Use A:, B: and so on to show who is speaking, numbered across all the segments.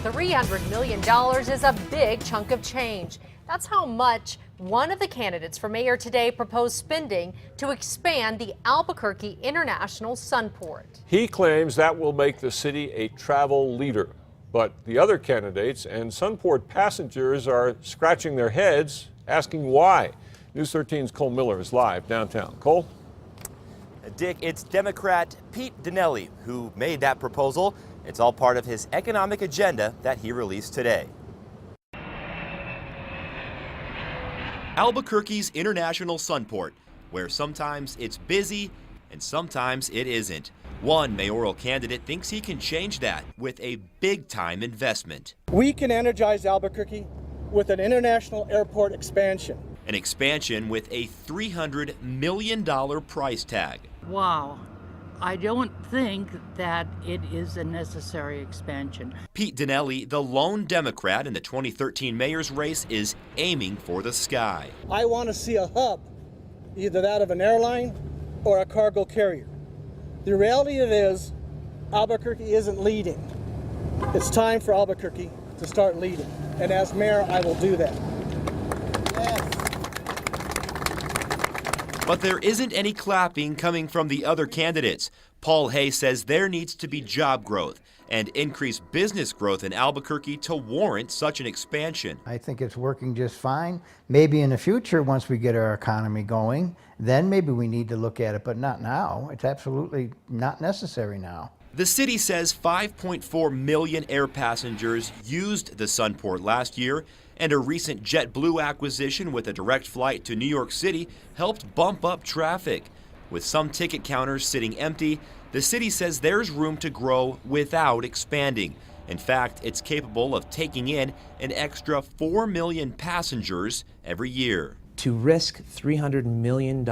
A: $300 million is a big chunk of change. That's how much one of the candidates for mayor today proposed spending to expand the Albuquerque International Sunport.
B: He claims that will make the city a travel leader. But the other candidates and Sunport passengers are scratching their heads, asking why. News 13's Cole Miller is live downtown. Cole?
C: Dick, it's Democrat Pete Dinelli who made that proposal. It's all part of his economic agenda that he released today. Albuquerque's International Sunport, where sometimes it's busy and sometimes it isn't. One mayoral candidate thinks he can change that with a big-time investment.
D: We can energize Albuquerque with an international airport expansion.
C: An expansion with a $300 million price tag.
E: Wow. I don't think that it is a necessary expansion.
C: Pete Dinelli, the lone Democrat in the 2013 mayor's race, is aiming for the sky.
D: I want to see a hub, either that of an airline or a cargo carrier. The reality of it is, Albuquerque isn't leading. It's time for Albuquerque to start leading. And as mayor, I will do that. Yes.
C: But there isn't any clapping coming from the other candidates. Paul Hay says there needs to be job growth and increased business growth in Albuquerque to warrant such an expansion.
F: I think it's working just fine. Maybe in the future, once we get our economy going, then maybe we need to look at it, but not now. It's absolutely not necessary now.
C: The city says 5.4 million air passengers used the Sunport last year, and a recent JetBlue acquisition with a direct flight to New York City helped bump up traffic. With some ticket counters sitting empty, the city says there's room to grow without expanding. In fact, it's capable of taking in an extra 4 million passengers every year.
G: To risk $300 million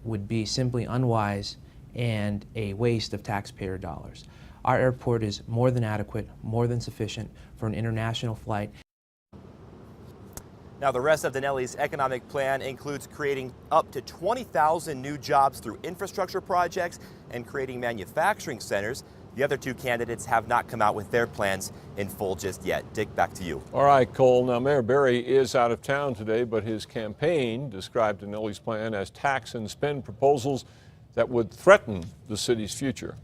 G: would be simply unwise and a waste of taxpayer dollars. Our airport is more than adequate, more than sufficient for an international flight.
C: Now, the rest of Dinelli's economic plan includes creating up to 20,000 new jobs through infrastructure projects and creating manufacturing centers. The other two candidates have not come out with their plans in full just yet. Dick, back to you.
B: All right, Cole. Now, Mayor Berry is out of town today, but his campaign described Dinelli's plan as tax and spend proposals that would threaten the city's future.